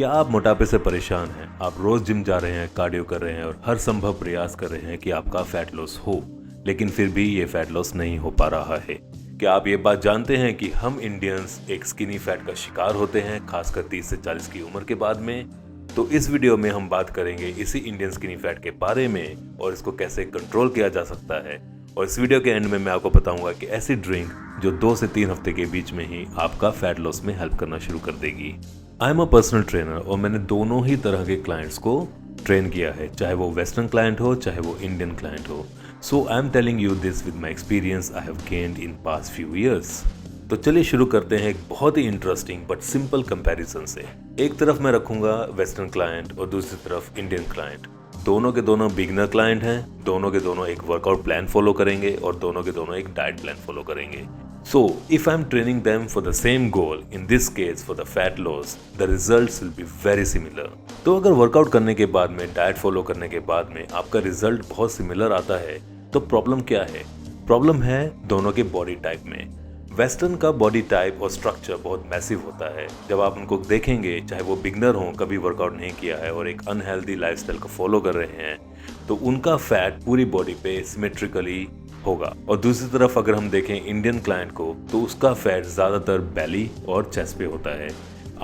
क्या आप मोटापे से परेशान हैं? आप रोज जिम जा रहे हैं, कार्डियो कर रहे हैं और हर संभव प्रयास कर रहे हैं कि आपका फैट लॉस हो, लेकिन फिर भी ये फैट लॉस नहीं हो पा रहा है। क्या आप ये बात जानते हैं कि हम इंडियंस एक स्किनी फैट का शिकार होते हैं, खासकर 30 से 40 की उम्र के बाद में? तो इस वीडियो में हम बात करेंगे इसी इंडियन स्किनी फैट के बारे में और इसको कैसे कंट्रोल किया जा सकता है। और इस वीडियो के एंड में मैं आपको बताऊंगा कि ऐसी ड्रिंक जो 2 से 3 हफ्ते के बीच में ही आपका फैट लॉस में हेल्प करना शुरू कर देगी। I am a personal trainer और मैंने दोनों ही तरह के क्लाइंट्स को ट्रेन किया है, चाहे वो वेस्टर्न क्लाइंट हो चाहे वो इंडियन क्लाइंट हो। So I am telling you this with my experience I have gained in past few years. तो चलिए शुरू करते हैं एक बहुत ही इंटरेस्टिंग बट सिंपल कंपैरिजन से। एक तरफ मैं रखूंगा वेस्टर्न क्लाइंट और दूसरी तरफ इंडियन क्लाइंट। दोनों के दोनों बिगिनर क्लाइंट हैं, दोनों के दोनों एक वर्कआउट प्लान फॉलो करेंगे और दोनों के दोनों एक डाइट प्लान फॉलो करेंगे। So, if I'm training them for the same goal, in this case for the fat loss, the results will be very similar. तो अगर वर्कआउट करने के बाद में, डाइट फॉलो करने के बाद में आपका रिजल्ट बहुत सिमिलर आता है, तो प्रॉब्लम क्या है? प्रॉब्लम है दोनों के बॉडी टाइप में। वेस्टर्न का बॉडी टाइप और स्ट्रक्चर बहुत मैसिव होता है। जब आप उनको देखेंगे, चाहे वो बिगनर हो, कभी वर्कआउट नहीं किया है और एक अनहेल्दी लाइफस्टाइल को फॉलो कर रहे हैं, तो उनका फैट पूरी बॉडी पे सिमेट्रिकली होगा। और दूसरी तरफ अगर हम देखें इंडियन क्लाइंट को, तो उसका फैट ज्यादातर बेली और चेस्ट पे होता है।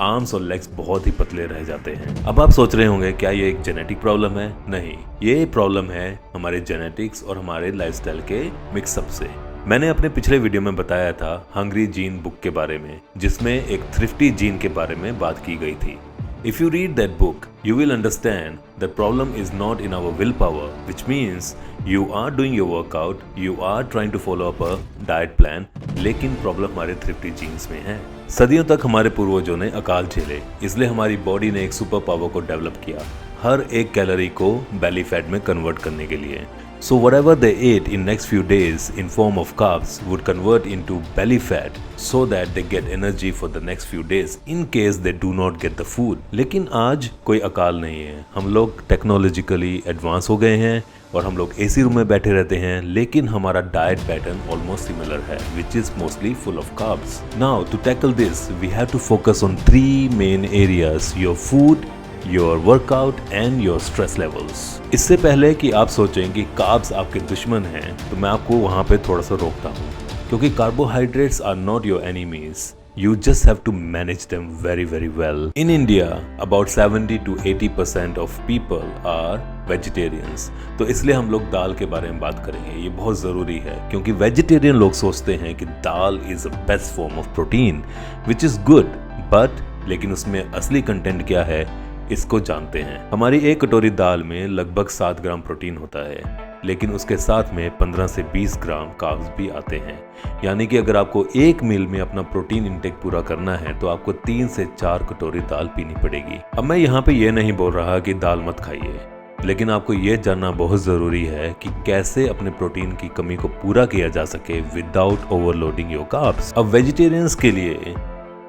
आर्म्स और लेग्स बहुत ही पतले रह जाते हैं। अब आप सोच रहे होंगे क्या ये एक जेनेटिक प्रॉब्लम है? नहीं, ये प्रॉब्लम है हमारे जेनेटिक्स और हमारे लाइफस्टाइल के मिक्सअप से। मैंने अपने पिछले वीडियो में बताया था हंग्री जीन बुक के बारे में, जिसमें एक थ्रिफ्टी जीन के बारे में बात की गई थी। If you read that book, you will understand the problem is not in our willpower, which means you are doing your workout, you are trying to follow up a diet plan, लेकिन problem हमारे thrifty jeans में है। सदियों तक हमारे पूर्वजों ने अकाल झेले, इसलिए हमारी बॉडी ने एक सुपर पावर को डेवलप किया, हर एक कैलोरी को बेली फैट में कन्वर्ट करने के लिए। So whatever they ate in next few days in form of carbs would convert into belly fat so that they get energy for the next few days in case they do not get the food. लेकिन आज कोई अकाल नहीं है, हम लोग technologically advance हो गए हैं और हम लोग एसी रूम में बैठे रहते हैं, लेकिन हमारा डाइट पैटर्न ऑलमोस्ट सिमिलर है, which is mostly full of carbs. Now to tackle this, we have to focus on 3 main areas: your food, your workout and your stress levels. इससे पहले कि आप सोचें कि कार्ब्स आपके दुश्मन हैं, तो मैं आपको वहां पे थोड़ा सा रोकता हूँ, क्योंकि carbohydrates are not your enemies, you just have to manage them very very well. In India, about 70 to 80% of people are vegetarians. तो इसलिए हम लोग दाल के बारे में बात करेंगे, ये बहुत ज़रूरी है, क्योंकि वेजिटेरियन लोग सोचते हैं कि दाल is a best form of protein, which is good, but लेकिन उसमें असली कंटेंट क्या है इसको जानते हैं। हमारी एक कटोरी दाल में लगभग 7 ग्राम प्रोटीन होता है, लेकिन उसके साथ में 15 से 20 ग्राम कार्ब्स भी आते हैं। यानी कि अगर आपको एक मील में अपना प्रोटीन इंटेक पूरा करना है, तो आपको 3 से 4 कटोरी दाल पीनी पड़ेगी। अब मैं यहाँ पे ये नहीं बोल रहा कि दाल मत खाइए, लेकिन आपको ये जानना बहुत ज़रूरी है कि कैसे अपने प्रोटीन की कमी को पूरा किया जा सके विदाउट ओवरलोडिंग योर कार्ब्स। अब वेजिटेरियंस के लिए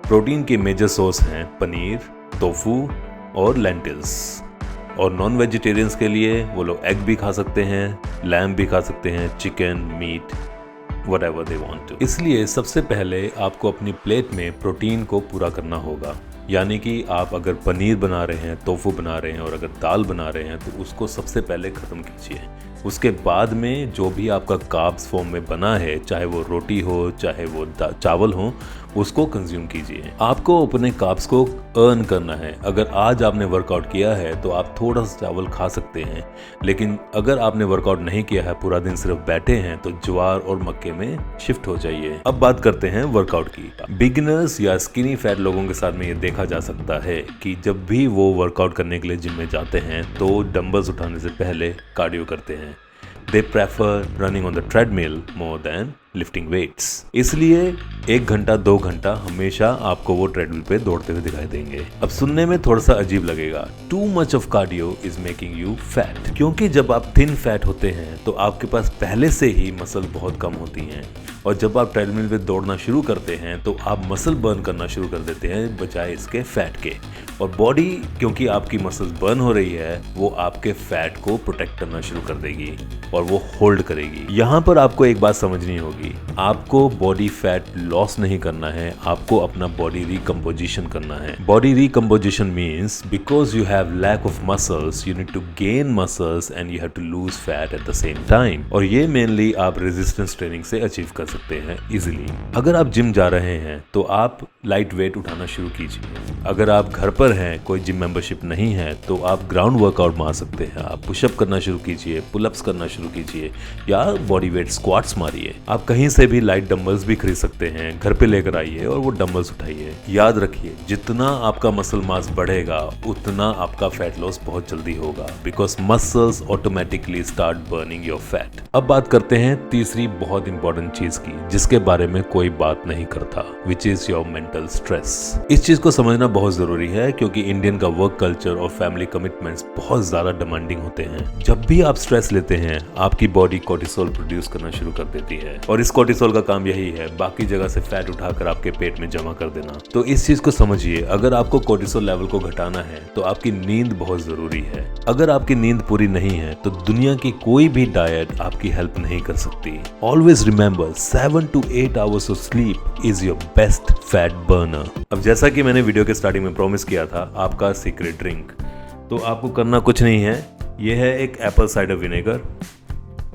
प्रोटीन के मेजर सोर्स हैं पनीर, टोफू और लेंटिल्स, और नॉन वेजिटेरियंस के लिए वो लोग एग भी खा सकते हैं, लैम्ब भी खा सकते हैं, chicken, meat, whatever they want to। इसलिए सबसे पहले आपको अपनी प्लेट में प्रोटीन को पूरा करना होगा। यानी कि आप अगर पनीर बना रहे हैं, टोफू बना रहे हैं और अगर दाल बना रहे हैं, तो उसको सबसे पहले ख़त्म कीजिए। उसके बाद में जो भी आपका कार्ब्स फॉर्म में बना है, चाहे वो रोटी हो चाहे वो चावल हो, उसको कंज्यूम कीजिए। आपको अपने कार्ब्स को अर्न करना है। अगर आज आपने वर्कआउट किया है तो आप थोड़ा सा चावल खा सकते हैं, लेकिन अगर आपने वर्कआउट नहीं किया है, पूरा दिन सिर्फ बैठे हैं, तो ज्वार और मक्के में शिफ्ट हो जाइए। अब बात करते हैं वर्कआउट की। बिगिनर्स या स्किनी फैट लोगों के साथ में ये देखा जा सकता है कि जब भी वो वर्कआउट करने के लिए जिम में जाते हैं, तो डंबल्स उठाने से पहले कार्डियो करते हैं। They prefer running on the treadmill more than lifting weights. इसलिए 1 घंटा 2 घंटा हमेशा आपको वो ट्रेडमिल पे दौड़ते हुए दिखाई देंगे। अब सुनने में थोड़ा सा अजीब लगेगा, too much of cardio is making you fat, क्योंकि जब आप थिन फैट होते हैं तो आपके पास पहले से ही मसल बहुत कम होती हैं, और जब आप ट्रेडमिल पे दौड़ना शुरू करते हैं तो आप मसल बर्न करना शुरू कर देते हैं बजाय इसके फैट के। और बॉडी, क्योंकि आपकी मसल्स बर्न हो रही है, वो आपके फैट को प्रोटेक्ट करना शुरू कर देगी और वो होल्ड करेगी। यहाँ पर आपको एक बात समझनी होगी, होगी। आपको बॉडी फैट लॉस नहीं करना है, आपको अपना बॉडी रिकम्पोजिशन करना है। Body recomposition means because you have lack of muscles you need to gain muscles and you have to lose fat at the same time. और ये मेनली आप रेजिस्टेंस ट्रेनिंग से अचीव कर सकते हैं इजिली। अगर आप जिम जा रहे हैं तो आप लाइट वेट उठाना शुरू कीजिए। अगर आप घर पर हैं, कोई जिम मेंबरशिप नहीं है, तो आप ग्राउंड वर्कआउट मार सकते हैं। आप पुशअप करना शुरू कीजिए, पुलअप्स करना शुरू कीजिए या बॉडी वेट स्क्वाट्स मारिए। आप कहीं से भी लाइट डंबल्स भी खरीद सकते हैं, घर पे लेकर आइए और वो डंबल्स उठाइए। याद रखिए, जितना आपका मसल मास बढ़ेगा उतना आपका फैट लॉस बहुत जल्दी होगा, because muscles automatically start burning your fat. अब बात करते हैं तीसरी बहुत इंपॉर्टेंट चीज की, जिसके बारे में कोई बात नहीं करता, which is your mental stress. इस चीज को समझना बहुत जरूरी है, क्योंकि इंडियन का वर्क कल्चर और फैमिली कमिटमेंट्स बहुत ज्यादा डिमांडिंग होते हैं। जब भी आप स्ट्रेस लेते हैं, आपकी बॉडी कोर्टिसोल प्रोड्यूस करना शुरू कर देती है, और इस कोर्टिसोल का काम यही है बाकी जगह से फैट उठाकर आपके पेट में जमा कर देना। तो इस चीज को समझिए, अगर आपको कोर्टिसोल लेवल को घटाना है तो आपकी नींद बहुत जरूरी है। अगर आपकी नींद पूरी नहीं है तो दुनिया की कोई भी डाइट आपकी हेल्प नहीं कर सकती। Always remember 7 to 8 hours of sleep is your best fat burner. अब जैसा कि मैंने वीडियो के स्टार्टिंग में प्रॉमिस किया था, आपका सीक्रेट ड्रिंक, तो आपको करना कुछ नहीं है। यह है एक एप्पल साइडर विनेगर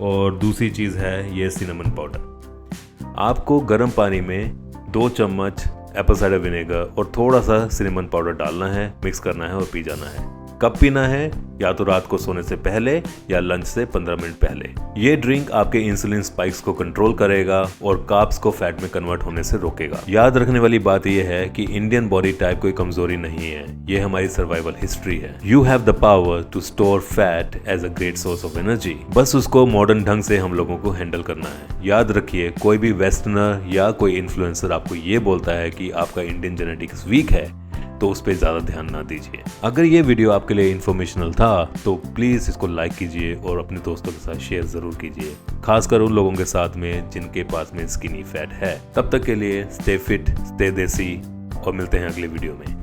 और दूसरी चीज़ है ये सिनेमन पाउडर। आपको गर्म पानी में 2 चम्मच एप्पल साइडर विनेगर और थोड़ा सा सिनेमन पाउडर डालना है, मिक्स करना है और पी जाना है। कब पीना है? या तो रात को सोने से पहले या लंच से 15 मिनट पहले। ये ड्रिंक आपके इंसुलिन स्पाइक्स को कंट्रोल करेगा और कार्ब्स को फैट में कन्वर्ट होने से रोकेगा। याद रखने वाली बात यह है कि इंडियन बॉडी टाइप कोई कमजोरी नहीं है, ये हमारी सर्वाइवल हिस्ट्री है। You have the power to store fat as a great source of energy, बस उसको मॉडर्न ढंग से हम लोगों को हैंडल करना है। याद रखिए, कोई भी वेस्टर्नर या कोई इन्फ्लुएंसर आपको ये बोलता है कि आपका इंडियन जेनेटिक्स वीक है, तो उस पर ज़्यादा ध्यान ना दीजिए। अगर ये वीडियो आपके लिए इन्फॉर्मेशनल था तो प्लीज़ इसको लाइक कीजिए और अपने दोस्तों के साथ शेयर ज़रूर कीजिए, खासकर उन लोगों के साथ में जिनके पास में स्किनी फैट है। तब तक के लिए स्टे फिट, स्टे देसी और मिलते हैं अगले वीडियो में।